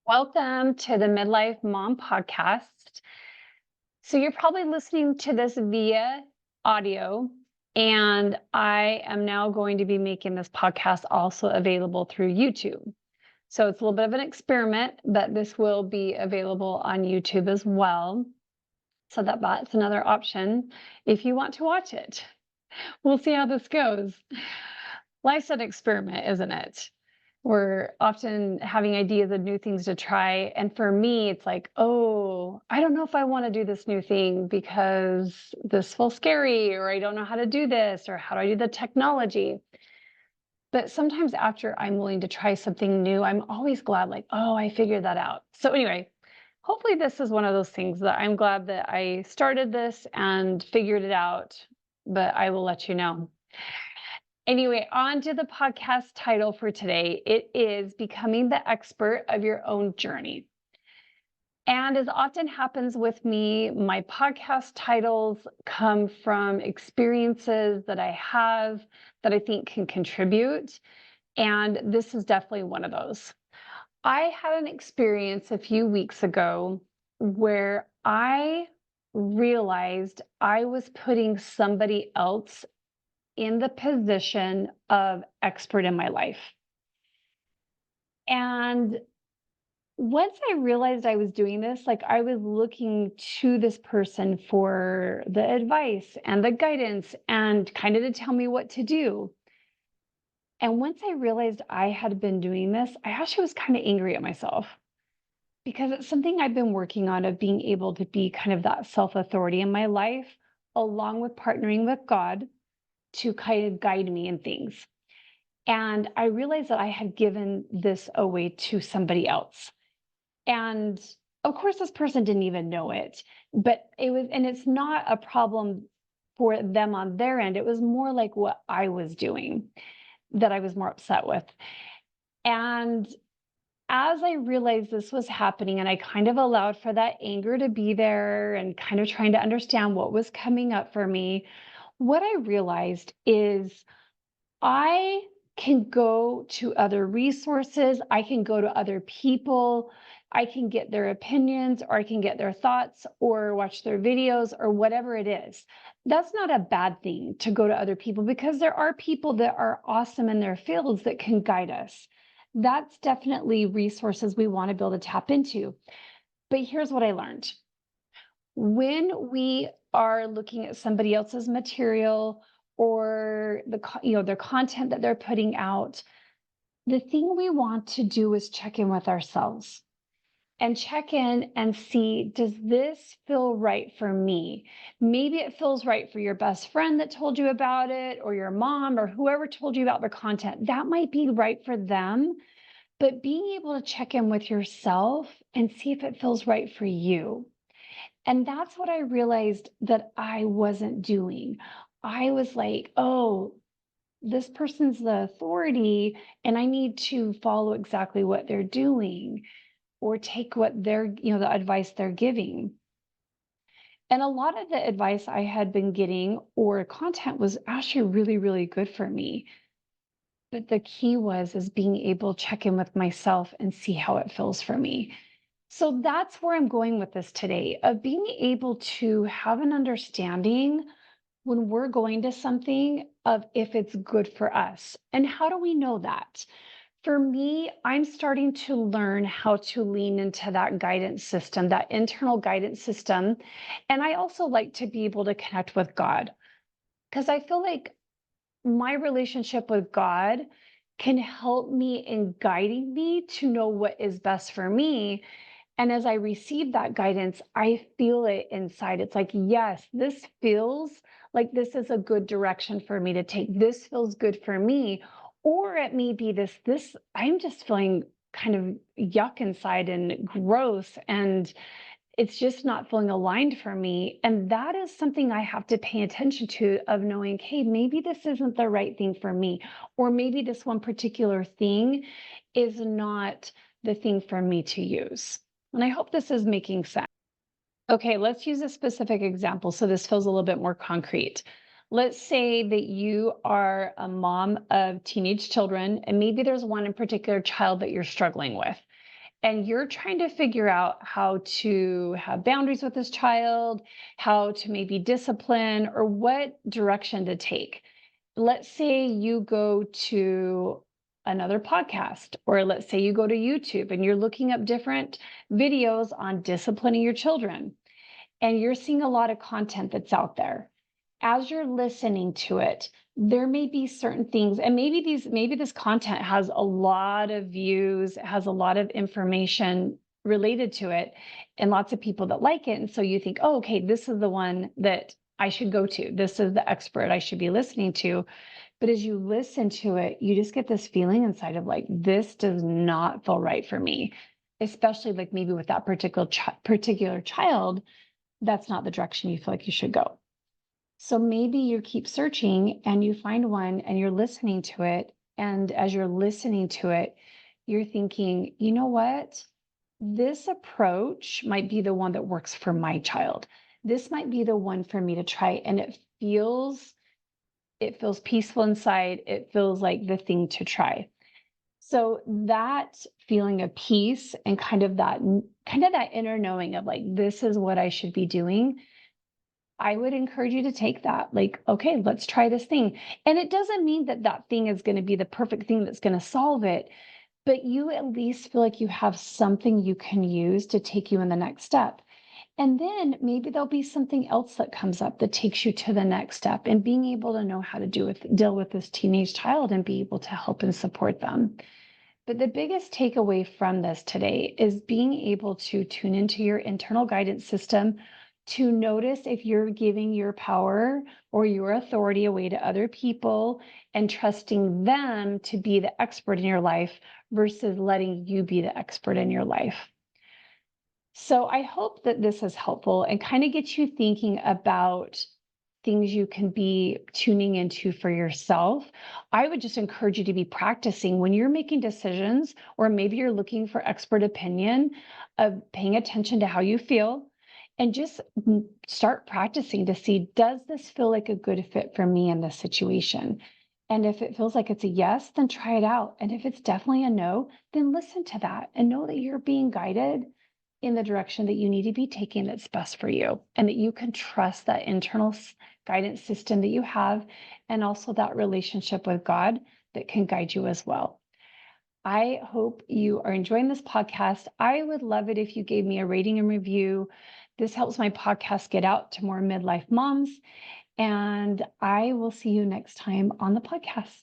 Welcome to the Midlife Mom Podcast. So, you're probably listening to this via audio, and I am now going to be making this podcast also available through YouTube. So, it's a little bit of an experiment, but this will be available on YouTube as well. So, that's another option if you want to watch it. We'll see how this goes. Life's an experiment, isn't it? We're often having ideas of new things to try. And for me, it's like, oh, I don't know if I want to do this new thing because this feels scary, or I don't know how to do this, or how do I do the technology. But sometimes after I'm willing to try something new, I'm always glad, like, oh, I figured that out. So, anyway, hopefully, this is one of those things that I'm glad that I started this and figured it out, but I will let you know. Anyway, on to the podcast title for today. It is Becoming the Expert of Your Own Journey. And as often happens with me, my podcast titles come from experiences that I have that I think can contribute. And this is definitely one of those. I had an experience a few weeks ago where I realized I was putting somebody else in the position of expert in my life. And once I realized I was doing this, like I was looking to this person for the advice and the guidance and kind of to tell me what to do. And once I realized I had been doing this, I actually was kind of angry at myself because it's something I've been working on of being able to be kind of that self authority in my life, along with partnering with God to kind of guide me in things. And I realized that I had given this away to somebody else. And of course, this person didn't even know it, but and it's not a problem for them on their end. It was more like what I was doing that I was more upset with. And as I realized this was happening, and I kind of allowed for that anger to be there and kind of trying to understand what was coming up for me, what I realized is I can go to other resources. I can go to other people. I can get their opinions, or I can get their thoughts, or watch their videos, or whatever it is. That's not a bad thing to go to other people, because there are people that are awesome in their fields that can guide us. That's definitely resources we want to be able to tap into. But here's what I learned. When we are looking at somebody else's material, or their content that they're putting out, the thing we want to do is check in with ourselves and check in and see, does this feel right for me? Maybe it feels right for your best friend that told you about it, or your mom, or whoever told you about the content. That might be right for them, but being able to check in with yourself and see if it feels right for you. And that's what I realized that I wasn't doing. I was like, oh, this person's the authority, and I need to follow exactly what they're doing, or take what the advice they're giving. And a lot of the advice I had been getting, or content, was actually really, really good for me. But the key is being able to check in with myself and see how it feels for me. So that's where I'm going with this today, of being able to have an understanding when we're going to something of if it's good for us. And how do we know that? For me, I'm starting to learn how to lean into that guidance system, that internal guidance system. And I also like to be able to connect with God, because I feel like my relationship with God can help me in guiding me to know what is best for me. And as I receive that guidance, I feel it inside. It's like, yes, this feels like this is a good direction for me to take. This feels good for me. Or it may be this, I'm just feeling kind of yuck inside and gross, and it's just not feeling aligned for me. And that is something I have to pay attention to, of knowing, hey, maybe this isn't the right thing for me. Or maybe this one particular thing is not the thing for me to use. And I hope this is making sense. Okay, let's use a specific example so this feels a little bit more concrete. Let's say that you are a mom of teenage children, and maybe there's one in particular child that you're struggling with. and you're trying to figure out how to have boundaries with this child, how to maybe discipline, or what direction to take. Let's say you go to another podcast, or let's say you go to YouTube and you're looking up different videos on disciplining your children, and you're seeing a lot of content that's out there. As you're listening to it, there may be certain things, and maybe this content has a lot of views, has a lot of information related to it, and lots of people that like it. And so you think, oh, okay, this is the one that I should go to. This is the expert I should be listening to. But as you listen to it, you just get this feeling inside of like, this does not feel right for me, especially like maybe with that particular child, that's not the direction you feel like you should go. So maybe you keep searching and you find one and you're listening to it. And as you're listening to it, you're thinking, you know what? This approach might be the one that works for my child. This might be the one for me to try. And it feels peaceful inside. It feels like the thing to try. So that feeling of peace and kind of that inner knowing of like, this is what I should be doing, I would encourage you to take that. Like, okay, let's try this thing. And it doesn't mean that that thing is going to be the perfect thing that's going to solve it, but you at least feel like you have something you can use to take you in the next step. And then maybe there'll be something else that comes up that takes you to the next step, and being able to know how to deal with this teenage child and be able to help and support them. But the biggest takeaway from this today is being able to tune into your internal guidance system, to notice if you're giving your power or your authority away to other people and trusting them to be the expert in your life versus letting you be the expert in your life. So I hope that this is helpful and kind of gets you thinking about things you can be tuning into for yourself. I would just encourage you to be practicing when you're making decisions, or maybe you're looking for expert opinion, of paying attention to how you feel, and just start practicing to see, does this feel like a good fit for me in this situation? And if it feels like it's a yes, then try it out. And if it's definitely a no, then listen to that and know that you're being guided in the direction that you need to be taking that's best for you, and that you can trust that internal guidance system that you have, and also that relationship with God that can guide you as well. I hope you are enjoying this podcast. I would love it if you gave me a rating and review. This helps my podcast get out to more midlife moms, and I will see you next time on the podcast.